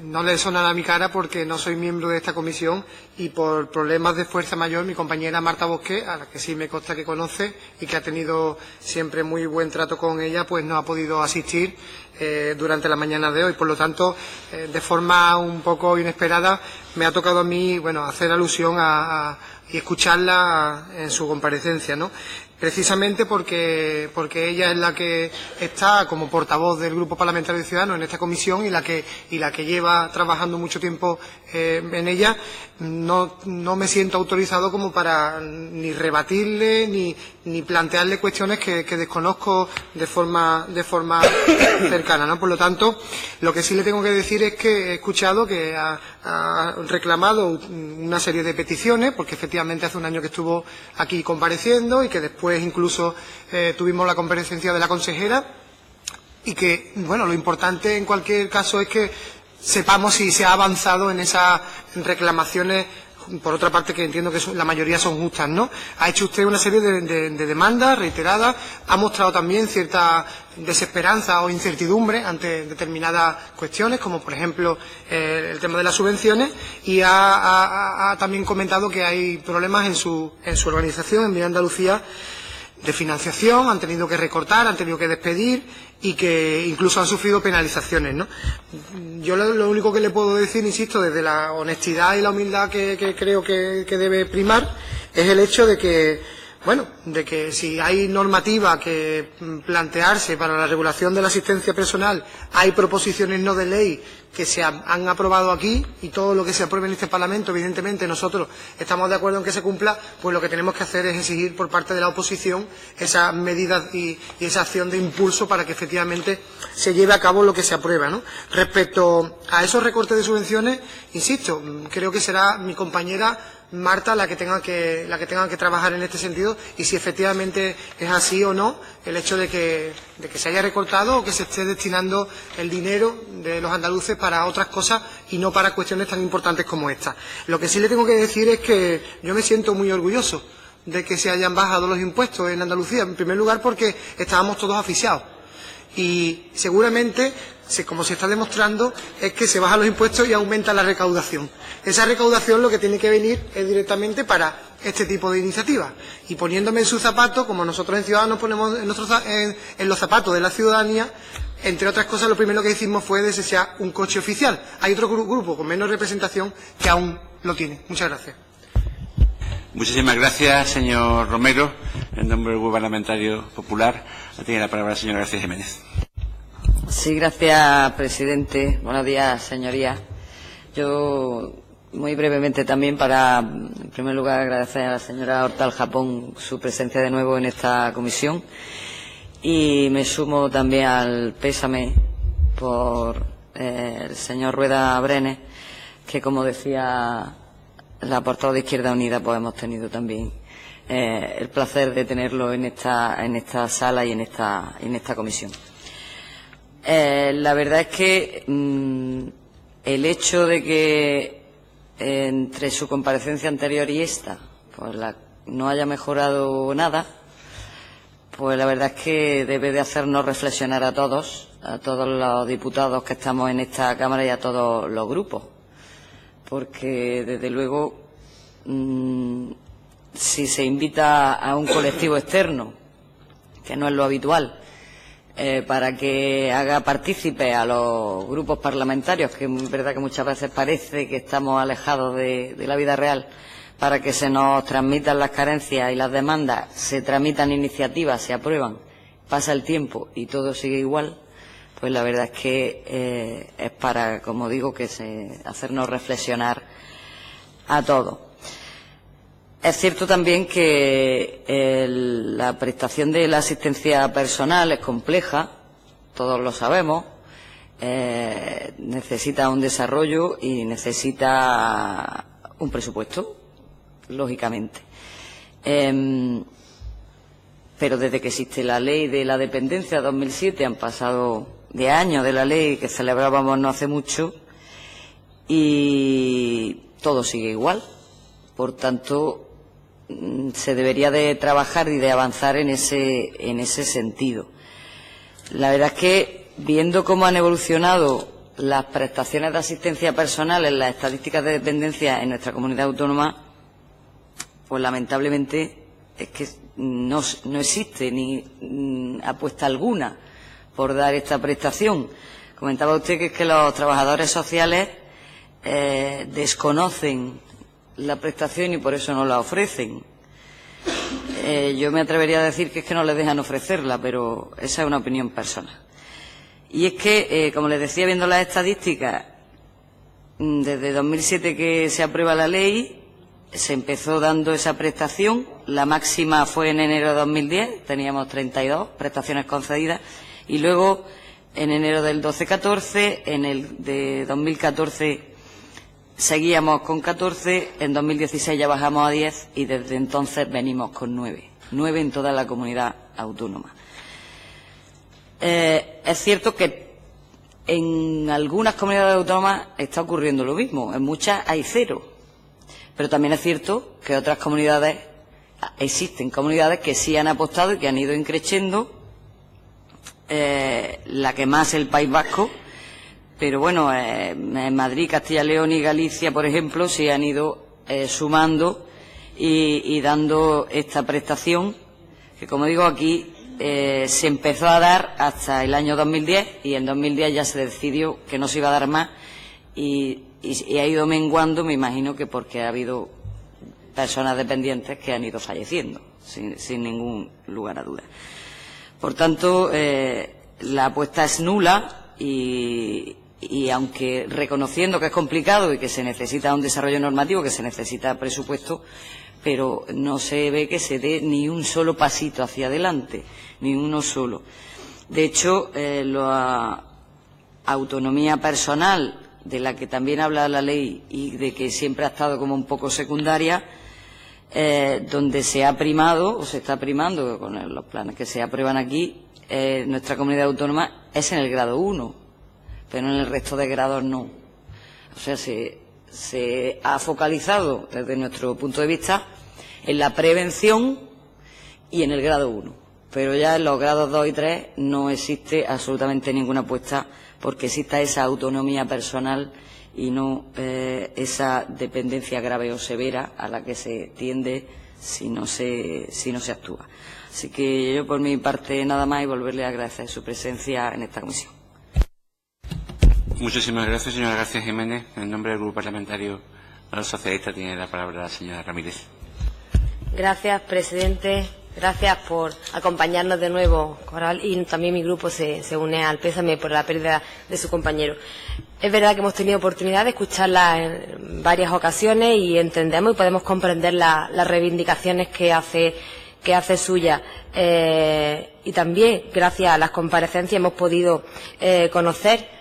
no le sonará a mi cara porque no soy miembro de esta comisión y por problemas de fuerza mayor mi compañera Marta Bosqué, a la que sí me consta que conoce y que ha tenido siempre muy buen trato con ella, pues no ha podido asistir durante la mañana de hoy. Por lo tanto, de forma un poco inesperada, me ha tocado a mí, hacer alusión y escucharla en su comparecencia, ¿no? Precisamente porque ella es la que está como portavoz del Grupo Parlamentario de Ciudadanos en esta comisión y la que lleva trabajando mucho tiempo en ella. No me siento autorizado como para ni rebatirle ni plantearle cuestiones que desconozco de forma cercana, ¿no? Por lo tanto, lo que sí le tengo que decir es que he escuchado que ha reclamado una serie de peticiones, porque efectivamente hace un año que estuvo aquí compareciendo y que después incluso tuvimos la comparecencia de la consejera y que, lo importante en cualquier caso es que sepamos si se ha avanzado en esas reclamaciones, por otra parte que entiendo que la mayoría son justas, ¿no? Ha hecho usted una serie de demandas reiteradas, ha mostrado también cierta desesperanza o incertidumbre ante determinadas cuestiones, como por ejemplo el tema de las subvenciones, y ha también comentado que hay problemas en su organización, en Vía Andalucía, de financiación, han tenido que recortar, han tenido que despedir y que incluso han sufrido penalizaciones, ¿no? Yo lo único que le puedo decir, insisto, desde la honestidad y la humildad que creo que debe primar, es el hecho de que bueno, de que si hay normativa que plantearse para la regulación de la asistencia personal, hay proposiciones no de ley que se han aprobado aquí, y todo lo que se apruebe en este Parlamento, evidentemente nosotros estamos de acuerdo en que se cumpla, pues lo que tenemos que hacer es exigir por parte de la oposición esas medidas y esa acción de impulso para que efectivamente se lleve a cabo lo que se aprueba, ¿no? Respecto a esos recortes de subvenciones, insisto, creo que será mi compañera Marta la que tenga que trabajar en este sentido, y si efectivamente es así o no el hecho de que se haya recortado o que se esté destinando el dinero de los andaluces para otras cosas y no para cuestiones tan importantes como esta. Lo que sí le tengo que decir es que yo me siento muy orgulloso de que se hayan bajado los impuestos en Andalucía, en primer lugar porque estábamos todos asfixiados. Y seguramente, como se está demostrando, es que se bajan los impuestos y aumenta la recaudación. Esa recaudación lo que tiene que venir es directamente para este tipo de iniciativas. Y poniéndome en sus zapatos, como nosotros en Ciudadanos ponemos en los zapatos de la ciudadanía, entre otras cosas, lo primero que hicimos fue desear un coche oficial. Hay otro grupo con menos representación que aún lo tiene. Muchas gracias. Muchísimas gracias, señor Romero. En nombre del Grupo Parlamentario Popular, tiene la palabra la señora García Jiménez. Sí, gracias, presidente. Buenos días, señorías. Yo, muy brevemente también, para, en primer lugar, agradecer a la señora Hortal Japón su presencia de nuevo en esta comisión, y me sumo también al pésame por el señor Rueda Brenes, que, como decía la portavoz de Izquierda Unida, pues hemos tenido también el placer de tenerlo en esta sala y en esta comisión. La verdad es que el hecho de que entre su comparecencia anterior y esta pues no haya mejorado nada, pues la verdad es que debe de hacernos reflexionar a todos los diputados que estamos en esta Cámara y a todos los grupos, porque desde luego si se invita a un colectivo externo, que no es lo habitual, para que haga partícipe a los grupos parlamentarios, que es verdad que muchas veces parece que estamos alejados de la vida real, para que se nos transmitan las carencias y las demandas, se tramitan iniciativas, se aprueban, pasa el tiempo y todo sigue igual, pues la verdad es que es para, como digo, hacernos reflexionar a todos. Es cierto también que la prestación de la asistencia personal es compleja, todos lo sabemos, necesita un desarrollo y necesita un presupuesto, lógicamente. Pero desde que existe la ley de la dependencia 2007 han pasado 10 años de la ley que celebrábamos no hace mucho y todo sigue igual. Por tanto, se debería de trabajar y de avanzar en ese sentido. La verdad es que, viendo cómo han evolucionado las prestaciones de asistencia personal en las estadísticas de dependencia en nuestra comunidad autónoma, pues lamentablemente es que no existe ni apuesta alguna por dar esta prestación. Comentaba usted que es que los trabajadores sociales desconocen la prestación y por eso no la ofrecen. Yo me atrevería a decir que es que no les dejan ofrecerla, pero esa es una opinión personal. Y es que, como les decía, viendo las estadísticas, desde 2007 que se aprueba la ley, se empezó dando esa prestación. La máxima fue en enero de 2010, teníamos 32 prestaciones concedidas, y luego en enero del 12-14, en el de 2014 seguíamos con 14, en 2016 ya bajamos a 10 y desde entonces venimos con 9 en toda la comunidad autónoma. Es cierto que en algunas comunidades autónomas está ocurriendo lo mismo, en muchas hay 0, pero también es cierto que otras comunidades, existen comunidades que sí han apostado y que han ido increciendo, la que más es el País Vasco. Pero bueno, en Madrid, Castilla y León y Galicia, por ejemplo, se han ido sumando y dando esta prestación, que como digo aquí se empezó a dar hasta el año 2010 y en 2010 ya se decidió que no se iba a dar más y ha ido menguando, me imagino que porque ha habido personas dependientes que han ido falleciendo, sin ningún lugar a dudas. Por tanto, la apuesta es nula y aunque reconociendo que es complicado y que se necesita un desarrollo normativo, que se necesita presupuesto, pero no se ve que se dé ni un solo pasito hacia adelante, ni uno solo. De hecho, la autonomía personal, de la que también habla la ley y de que siempre ha estado como un poco secundaria, donde se ha primado o se está primando con los planes que se aprueban aquí, nuestra comunidad autónoma es en el grado 1, pero en el resto de grados no. O sea, se ha focalizado desde nuestro punto de vista en la prevención y en el grado 1, pero ya en los grados 2 y 3 no existe absolutamente ninguna apuesta porque exista esa autonomía personal y no esa dependencia grave o severa a la que se tiende si no se actúa. Así que yo por mi parte nada más y volverle a agradecer su presencia en esta comisión. Muchísimas gracias, señora García Jiménez. En nombre del Grupo Parlamentario de los Socialistas tiene la palabra la señora Ramírez. Gracias, presidente. Gracias por acompañarnos de nuevo, Coral, y también mi grupo se une al pésame por la pérdida de su compañero. Es verdad que hemos tenido oportunidad de escucharla en varias ocasiones y entendemos y podemos comprender las reivindicaciones que hace suya. Y también, gracias a las comparecencias, hemos podido conocer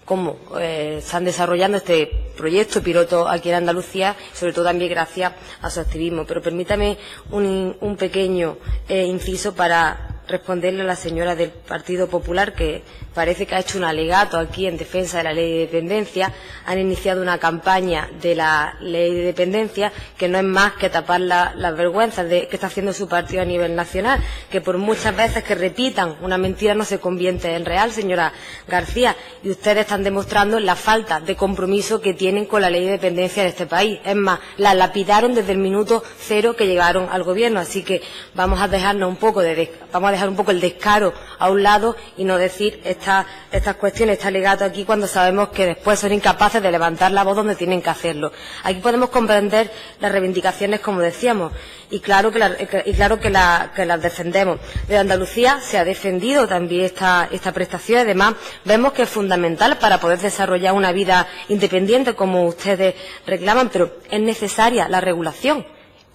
cómo están desarrollando este proyecto piloto aquí en Andalucía, sobre todo también gracias a su activismo. Pero permítame un pequeño inciso para responderle a la señora del Partido Popular, que parece que ha hecho un alegato aquí en defensa de la ley de dependencia. Han iniciado una campaña de la ley de dependencia que no es más que tapar las vergüenzas que está haciendo su partido a nivel nacional, que por muchas veces que repitan una mentira no se convierte en real, señora García, y ustedes están demostrando la falta de compromiso que tienen con la ley de dependencia de este país. Es más, la lapidaron desde el minuto cero que llegaron al gobierno, así que vamos a dejar un poco el descaro a un lado y no decir estas cuestiones, este alegato aquí, cuando sabemos que después son incapaces de levantar la voz donde tienen que hacerlo. Aquí podemos comprender las reivindicaciones, como decíamos, y claro que las defendemos. De Andalucía se ha defendido también esta prestación. Además, vemos que es fundamental para poder desarrollar una vida independiente, como ustedes reclaman, pero es necesaria la regulación.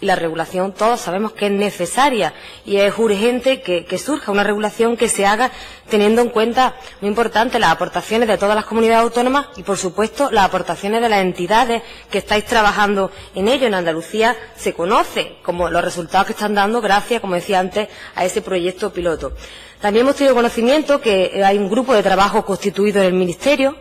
Y la regulación todos sabemos que es necesaria y es urgente que surja una regulación que se haga teniendo en cuenta, muy importante, las aportaciones de todas las comunidades autónomas y, por supuesto, las aportaciones de las entidades que estáis trabajando en ello. En Andalucía se conoce como los resultados que están dando gracias, como decía antes, a ese proyecto piloto. También hemos tenido conocimiento que hay un grupo de trabajo constituido en el Ministerio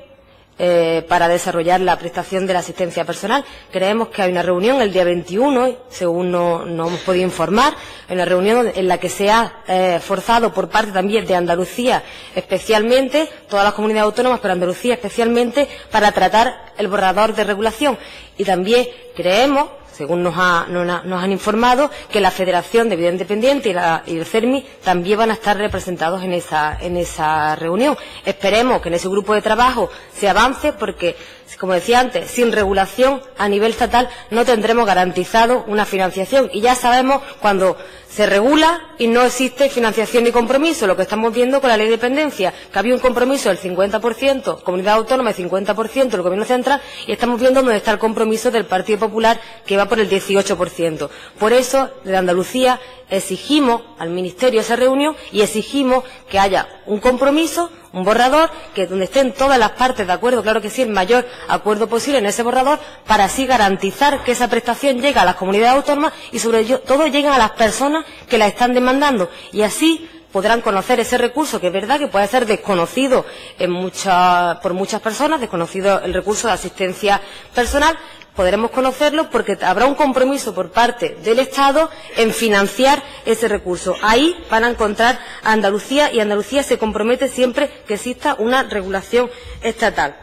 para desarrollar la prestación de la asistencia personal. Creemos que hay una reunión el día 21, según no hemos podido informar, una reunión en la que se ha forzado por parte también de Andalucía, especialmente, todas las comunidades autónomas, pero Andalucía especialmente, para tratar el borrador de regulación. Y también creemos, según nos han informado, que la Federación de Vida Independiente y el CERMI también van a estar representados en esa reunión. Esperemos que en ese grupo de trabajo se avance porque, como decía antes, sin regulación a nivel estatal no tendremos garantizado una financiación. Y ya sabemos cuando se regula y no existe financiación ni compromiso, lo que estamos viendo con la ley de dependencia, que había un compromiso del 50%, comunidad autónoma, y 50% del Gobierno central, y estamos viendo dónde está el compromiso del Partido Popular, que va por el 18%. Por eso, desde Andalucía, exigimos al Ministerio esa reunión y exigimos que haya un compromiso, un borrador, que donde estén todas las partes de acuerdo, claro que sí, el mayor acuerdo posible en ese borrador, para así garantizar que esa prestación llegue a las comunidades autónomas y sobre todo lleguen a las personas que la están demandando, y así podrán conocer ese recurso, que es verdad que puede ser desconocido por muchas personas, desconocido el recurso de asistencia personal. Podremos conocerlo porque habrá un compromiso por parte del Estado en financiar ese recurso. Ahí van a encontrar a Andalucía, y Andalucía se compromete siempre que exista una regulación estatal.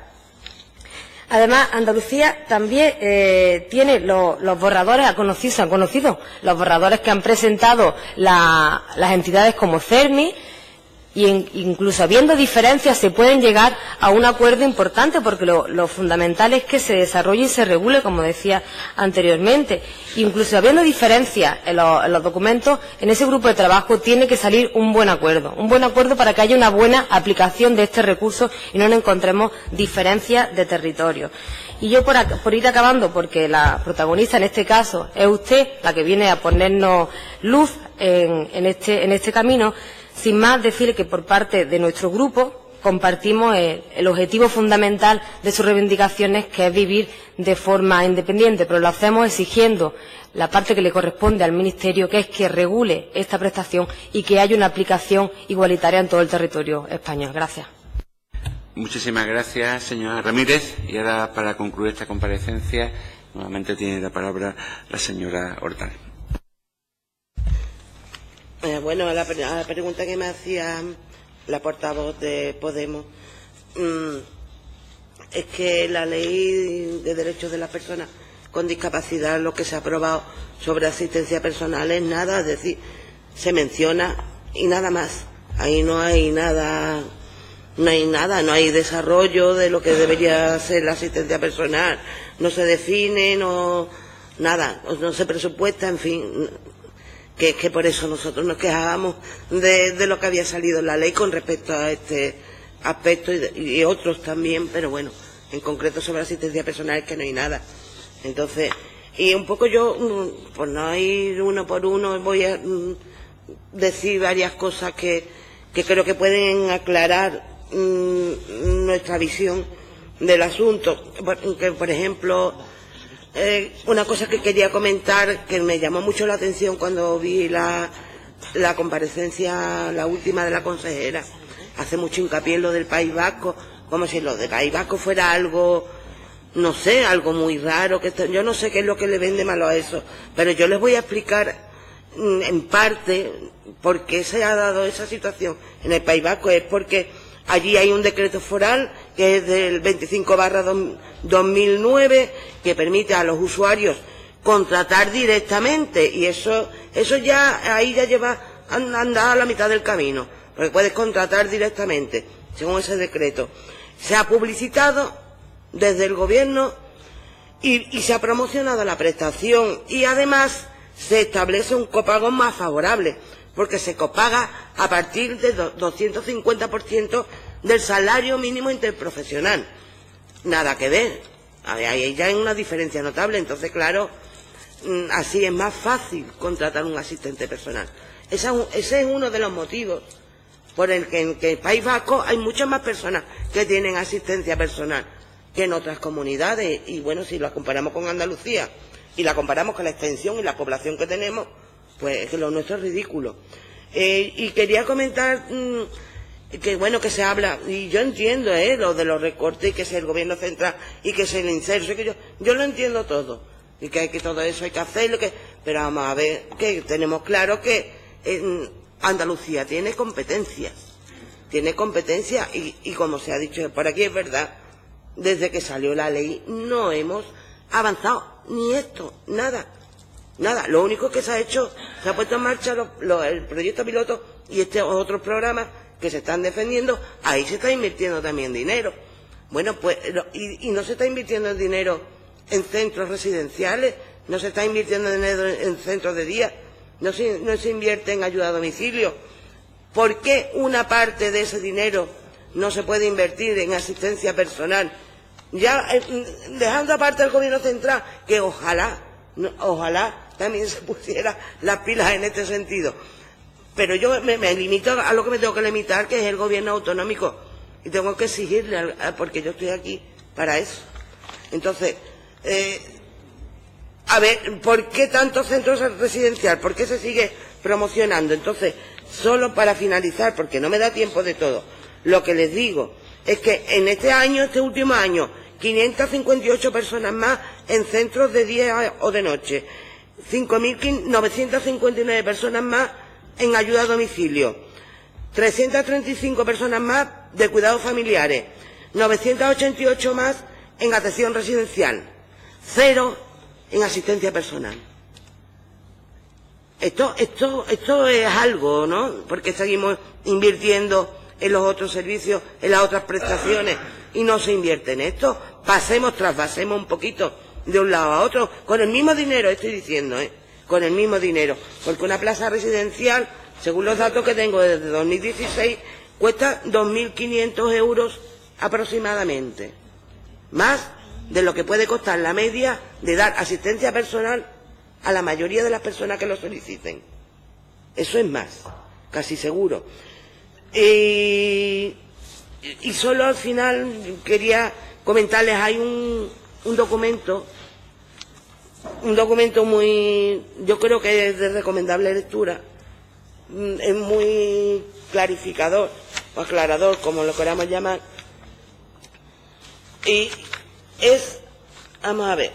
Además, Andalucía también tiene los borradores, se han conocido los borradores que han presentado las entidades como CERMI, incluso habiendo diferencias se pueden llegar a un acuerdo importante, porque lo fundamental es que se desarrolle y se regule, como decía anteriormente. Incluso habiendo diferencias en los documentos, en ese grupo de trabajo tiene que salir un buen acuerdo para que haya una buena aplicación de este recurso y no nos encontremos diferencias de territorio. Y yo, por ir acabando, porque la protagonista en este caso es usted, la que viene a ponernos luz en este camino, sin más decirle que por parte de nuestro grupo compartimos el objetivo fundamental de sus reivindicaciones, que es vivir de forma independiente, pero lo hacemos exigiendo la parte que le corresponde al Ministerio, que es que regule esta prestación y que haya una aplicación igualitaria en todo el territorio español. Gracias. Muchísimas gracias, señora Ramírez. Y ahora, para concluir esta comparecencia, nuevamente tiene la palabra la señora Hortal. Bueno, a la pregunta que me hacía la portavoz de Podemos, es que la ley de derechos de las personas con discapacidad, lo que se ha aprobado sobre asistencia personal es nada, es decir, se menciona y nada más. Ahí no hay nada, no hay desarrollo de lo que debería ser la asistencia personal, no se define, no se presupuesta, en fin. Que es que por eso nosotros nos quejábamos de lo que había salido en la ley con respecto a este aspecto y otros también, pero bueno, en concreto sobre la asistencia personal es que no hay nada. Entonces, y un poco yo, por no ir uno por uno, voy a decir varias cosas que creo que pueden aclarar nuestra visión del asunto. Que, por ejemplo, una cosa que quería comentar, que me llamó mucho la atención cuando vi la comparecencia, la última de la consejera, hace mucho hincapié en lo del País Vasco, como si lo del País Vasco fuera algo, no sé, algo muy raro, yo no sé qué es lo que le vende malo a eso, pero yo les voy a explicar en parte por qué se ha dado esa situación en el País Vasco. Es porque allí hay un decreto foral que es del 25/2009 que permite a los usuarios contratar directamente, y eso ya ahí ya lleva andado a la mitad del camino, porque puedes contratar directamente según ese decreto. Se ha publicitado desde el gobierno y se ha promocionado la prestación, y además se establece un copago más favorable, porque se copaga a partir del 250% del salario mínimo interprofesional. Nada que ver, ahí ya hay una diferencia notable. Entonces, claro, así es más fácil contratar un asistente personal. Ese es uno de los motivos por el que en el País Vasco hay muchas más personas que tienen asistencia personal que en otras comunidades. Y bueno, si la comparamos con Andalucía y la comparamos con la extensión y la población que tenemos, pues lo nuestro es ridículo. Y quería comentar que bueno, que se habla, y yo entiendo lo de los recortes, y que es el gobierno central y que es el inserso, que yo lo entiendo todo, y que todo eso hay que hacerlo, pero vamos a ver que tenemos claro que Andalucía tiene competencias, y como se ha dicho por aquí, es verdad, desde que salió la ley no hemos avanzado ni esto, nada. Lo único que se ha hecho, se ha puesto en marcha el proyecto piloto y otros programas que se están defendiendo. Ahí se está invirtiendo también dinero. Bueno, pues, y no se está invirtiendo el dinero en centros residenciales, no se está invirtiendo dinero en centros de día, no se invierte en ayuda a domicilio. ¿Por qué una parte de ese dinero no se puede invertir en asistencia personal? Ya dejando aparte el gobierno central, que ojalá también se pusiera las pilas en este sentido. Pero yo me limito a lo que me tengo que limitar, que es el gobierno autonómico, y tengo que exigirle, porque yo estoy aquí para eso. Entonces, a ver, ¿por qué tantos centros residenciales? ¿Por qué se sigue promocionando? Entonces, solo para finalizar, porque no me da tiempo de todo, lo que les digo es que en este último año, 558 personas más en centros de día o de noche, 5.959 personas más en ayuda a domicilio, 335 personas más de cuidados familiares, 988 más en atención residencial, 0 en asistencia personal. Esto es algo, ¿no? Porque seguimos invirtiendo en los otros servicios, en las otras prestaciones, y no se invierte en esto. Trasvasemos un poquito de un lado a otro, con el mismo dinero, estoy diciendo, con el mismo dinero. Porque una plaza residencial, según los datos que tengo desde 2016, cuesta 2.500 euros aproximadamente. Más de lo que puede costar la media de dar asistencia personal a la mayoría de las personas que lo soliciten. Eso es más, casi seguro. Y solo al final quería comentarles, hay un documento muy, yo creo que es de recomendable lectura, es muy clarificador o aclarador, como lo queramos llamar, y es, vamos a ver,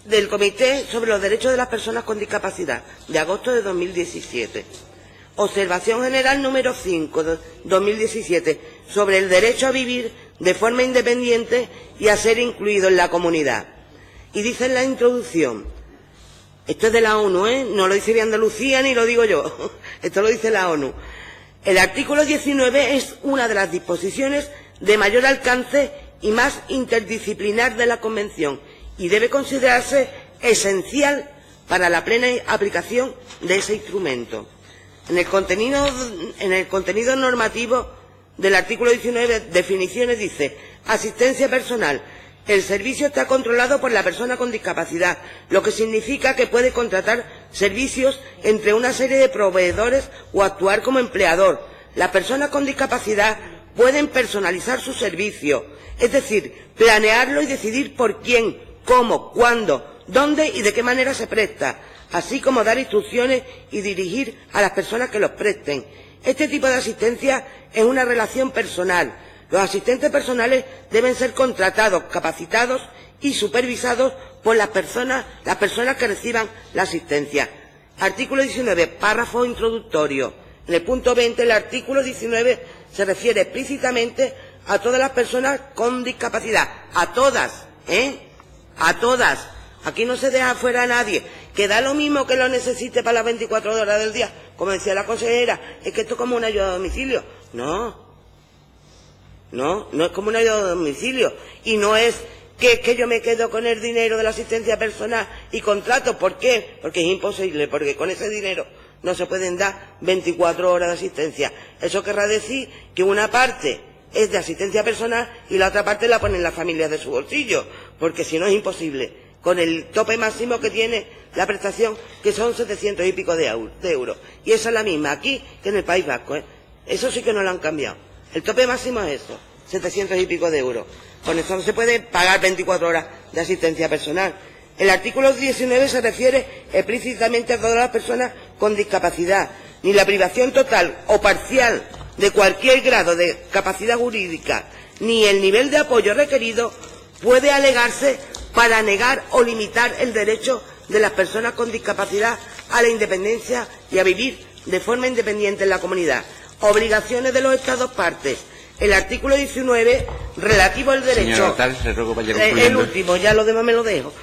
del Comité sobre los Derechos de las Personas con Discapacidad, de agosto de 2017. Observación General número 5, 2017, sobre el derecho a vivir de forma independiente y a ser incluido en la comunidad. Y dice en la introducción, esto es de la ONU, no lo dice de Andalucía ni lo digo yo, esto lo dice la ONU. El artículo 19 es una de las disposiciones de mayor alcance y más interdisciplinar de la Convención, y debe considerarse esencial para la plena aplicación de ese instrumento. En el contenido normativo del artículo 19, definiciones, dice: asistencia personal. El servicio está controlado por la persona con discapacidad, lo que significa que puede contratar servicios entre una serie de proveedores o actuar como empleador. Las personas con discapacidad pueden personalizar su servicio, es decir, planearlo y decidir por quién, cómo, cuándo, dónde y de qué manera se presta, así como dar instrucciones y dirigir a las personas que los presten. Este tipo de asistencia es una relación personal. Los asistentes personales deben ser contratados, capacitados y supervisados por las personas que reciban la asistencia. Artículo 19, párrafo introductorio. En el punto 20, el artículo 19 se refiere explícitamente a todas las personas con discapacidad. A todas, a todas. Aquí no se deja fuera a nadie. Que da lo mismo que lo necesite para las 24 horas del día. Como decía la consejera, es que esto es como una ayuda a domicilio. No es como una ayuda a domicilio. Y no es que yo me quedo con el dinero de la asistencia personal y contrato. ¿Por qué? Porque es imposible, porque con ese dinero no se pueden dar 24 horas de asistencia. Eso querrá decir que una parte es de asistencia personal y la otra parte la ponen las familias de su bolsillo, porque si no es imposible, con el tope máximo que tiene la prestación, que son 700 y pico de euros. Y esa es la misma aquí que en el País Vasco, Eso sí que no lo han cambiado. El tope máximo es eso, 700 y pico de euros. Con eso no se puede pagar 24 horas de asistencia personal. El artículo 19 se refiere explícitamente a todas las personas con discapacidad. Ni la privación total o parcial de cualquier grado de capacidad jurídica, ni el nivel de apoyo requerido puede alegarse para negar o limitar el derecho de las personas con discapacidad a la independencia y a vivir de forma independiente en la comunidad. Obligaciones de los Estados partes. El artículo 19, relativo al derecho... Señora Tal, le ruego vaya concluyendo. El último, ya lo demás me lo dejo.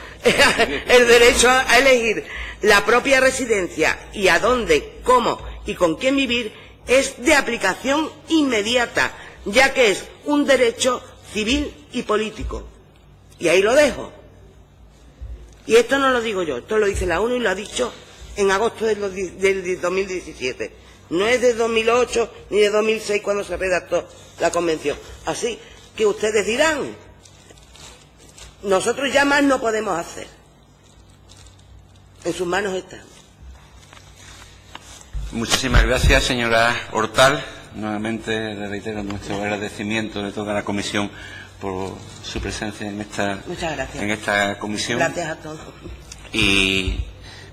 El derecho a elegir la propia residencia y a dónde, cómo y con quién vivir es de aplicación inmediata, ya que es un derecho civil y político. Y ahí lo dejo. Y esto no lo digo yo, esto lo dice la ONU y lo ha dicho en agosto del 2017. No es de 2008 ni de 2006 cuando se redactó la convención. Así que ustedes dirán, nosotros ya más no podemos hacer. En sus manos está. Muchísimas gracias, señora Hortal. Nuevamente le reitero nuestro agradecimiento de toda la comisión por su presencia en esta, Muchas gracias. en esta comisión. Gracias a todos. Y